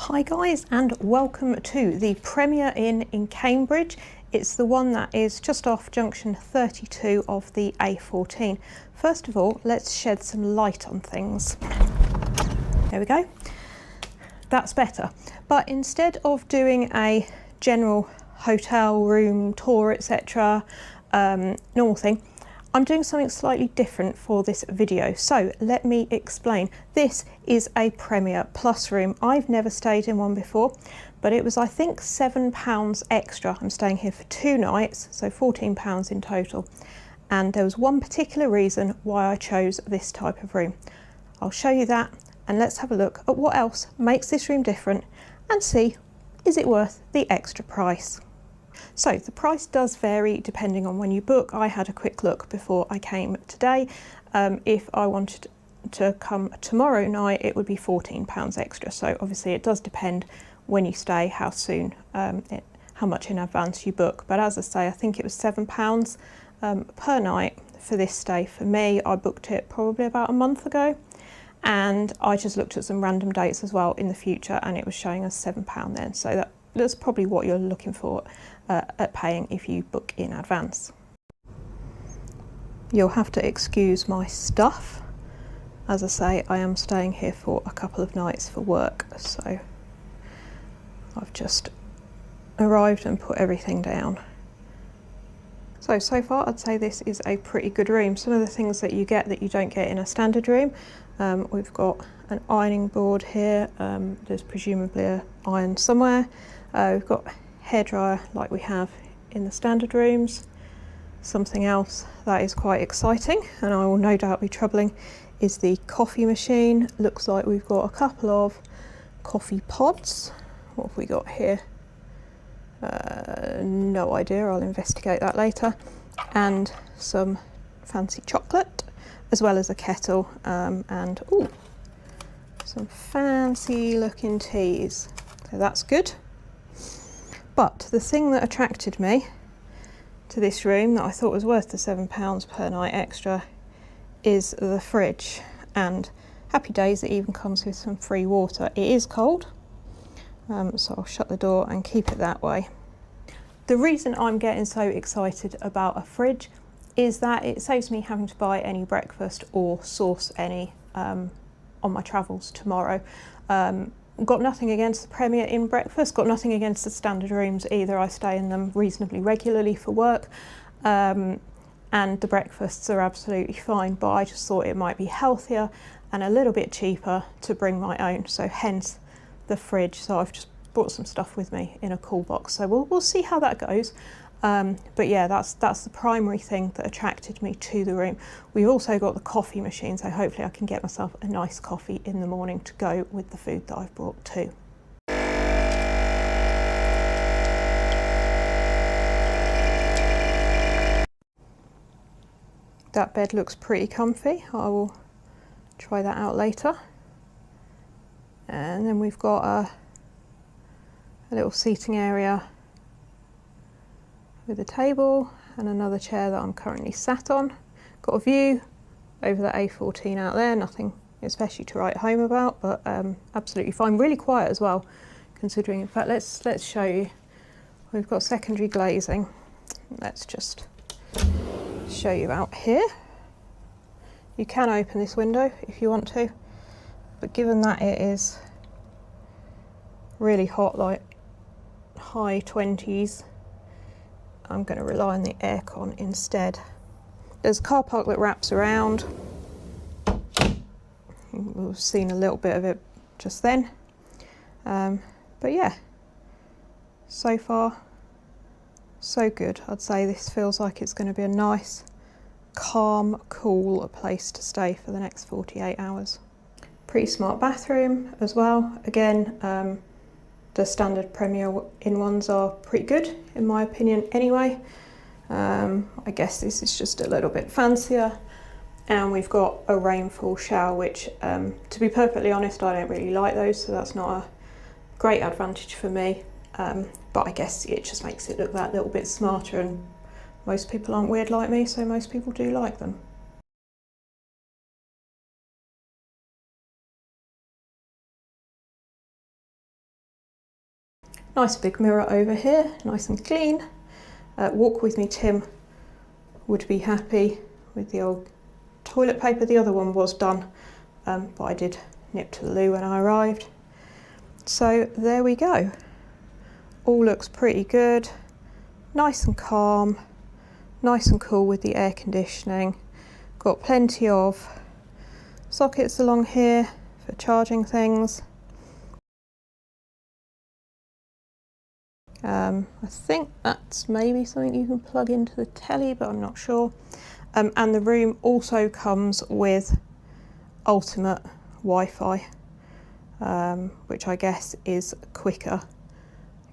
Hi guys, and welcome to the Premier Inn in Cambridge. It's the one that is just off junction 32 of the A14. First of all, let's shed some light on things. There we go. That's better. But instead of doing a general hotel room tour, etc., normal thing, I'm doing something slightly different for this video. So let me explain. This is a Premier Plus room. I've never stayed in one before, but it was, I think, £7 extra. I'm staying here for 2 nights, so £14 in total. And there was one particular reason why I chose this type of room. I'll show you that, and let's have a look at what else makes this room different and see, is it worth the extra price? So the price does vary depending on when you book. I had a quick look before I came today. If I wanted to come tomorrow night, it would be £14 extra. So obviously it does depend when you stay, how soon, how much in advance you book. But as I say, I think it was £7 per night for this stay for me. I booked it probably about a month ago, and I just looked at some random dates as well in the future, and it was showing us £7 then. So that's probably what you're looking for at paying if you book in advance. You'll have to excuse my stuff. As I say, I am staying here for a couple of nights for work, so I've just arrived and put everything down. So far I'd say this is a pretty good room. Some of the things that you get that you don't get in a standard room, we've got an ironing board here, there's presumably an iron somewhere. We've got hairdryer like we have in the standard rooms. Something else that is quite exciting, and I will no doubt be troubling, is the coffee machine. Looks like we've got a couple of coffee pods. What have we got here? No idea, I'll investigate that later. And some fancy chocolate, as well as a kettle, and ooh, some fancy looking teas. So that's good. But the thing that attracted me to this room that I thought was worth the £7 per night extra is the fridge. And happy days, it even comes with some free water. It is cold, so I'll shut the door and keep it that way. The reason I'm getting so excited about a fridge is that it saves me having to buy any breakfast or source any on my travels tomorrow. Got nothing against the Premier Inn breakfast, got nothing against the standard rooms either. I stay in them reasonably regularly for work, and the breakfasts are absolutely fine, but I just thought it might be healthier and a little bit cheaper to bring my own, so hence the fridge. So I've just brought some stuff with me in a cool box, so we'll see how that goes. But yeah, that's the primary thing that attracted me to the room. We've also got the coffee machine, so hopefully I can get myself a nice coffee in the morning to go with the food that I've brought too. That bed looks pretty comfy. I will try that out later. And then we've got a little seating area with a table and another chair that I'm currently sat on. Got a view over the A14 out there, nothing especially to write home about, but absolutely fine. Really quiet as well, considering. In fact, let's show you. We've got secondary glazing. Let's just show you out here. You can open this window if you want to, but given that it is really hot, like high 20s, I'm going to rely on the aircon instead. There's a car park that wraps around. We've seen a little bit of it just then. But yeah, so far, so good. I'd say this feels like it's going to be a nice, calm, cool place to stay for the next 48 hours. Pretty smart bathroom as well. Again, the standard Premier Inn ones are pretty good, in my opinion anyway. I guess this is just a little bit fancier. And we've got a rainfall shower, which, to be perfectly honest, I don't really like those, so that's not a great advantage for me. But I guess it just makes it look that little bit smarter, and most people aren't weird like me, so most people do like them. Nice big mirror over here, nice and clean. Walk with me Tim would be happy with the old toilet paper. The other one was done, but I did nip to the loo when I arrived. So there we go. All looks pretty good. Nice and calm, nice and cool with the air conditioning. Got plenty of sockets along here for charging things. I think that's maybe something you can plug into the telly, but I'm not sure. And the room also comes with ultimate Wi-Fi, which I guess is quicker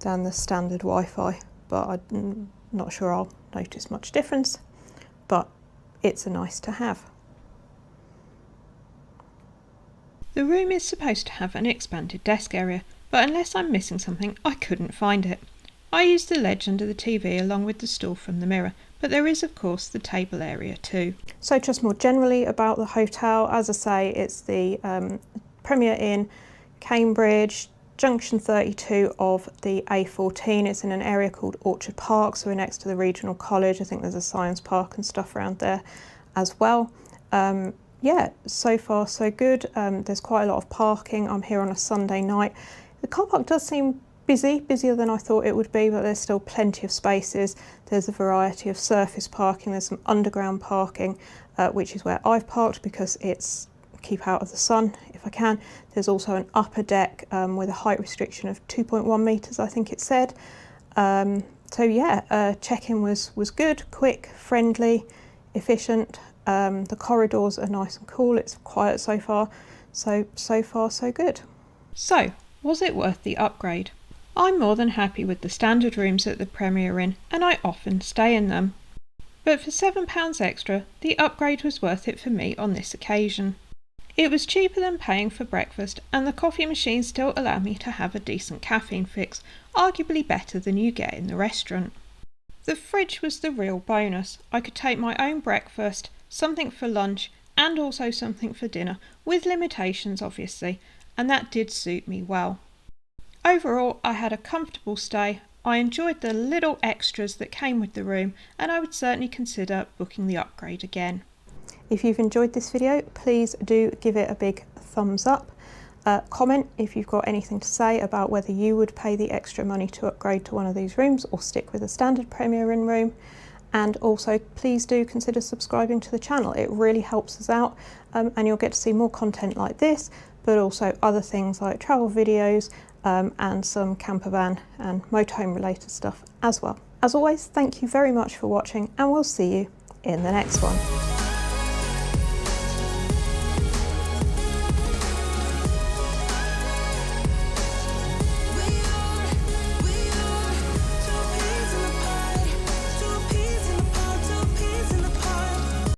than the standard Wi-Fi, but I'm not sure I'll notice much difference, but it's a nice to have. The room is supposed to have an expanded desk area, but unless I'm missing something, I couldn't find it. I used the ledge under the TV along with the stool from the mirror, but there is of course the table area too. So just more generally about the hotel, as I say, it's the Premier Inn, Cambridge, Junction 32 of the A14. It's in an area called Orchard Park, so we're next to the regional college. I think there's a science park and stuff around there as well. Yeah, so far so good. There's quite a lot of parking. I'm here on a Sunday night. The car park does seem busy, busier than I thought it would be, but there's still plenty of spaces. There's a variety of surface parking. There's some underground parking, which is where I've parked because it's keep out of the sun if I can. There's also an upper deck with a height restriction of 2.1 metres, I think it said. So yeah, check-in was good, quick, friendly, efficient. The corridors are nice and cool. It's quiet so far. So far so good. So, was it worth the upgrade? I'm more than happy with the standard rooms at the Premier Inn, and I often stay in them. But for £7 extra, the upgrade was worth it for me on this occasion. It was cheaper than paying for breakfast, and the coffee machine still allowed me to have a decent caffeine fix, arguably better than you get in the restaurant. The fridge was the real bonus. I could take my own breakfast, something for lunch, and also something for dinner, with limitations obviously, and that did suit me well. Overall, I had a comfortable stay. I enjoyed the little extras that came with the room, and I would certainly consider booking the upgrade again. If you've enjoyed this video, please do give it a big thumbs up. Comment if you've got anything to say about whether you would pay the extra money to upgrade to one of these rooms or stick with a standard Premier Inn room. And also please do consider subscribing to the channel. It really helps us out, and you'll get to see more content like this, but also other things like travel videos and some camper van and motorhome related stuff as well. As always, thank you very much for watching, and we'll see you in the next one.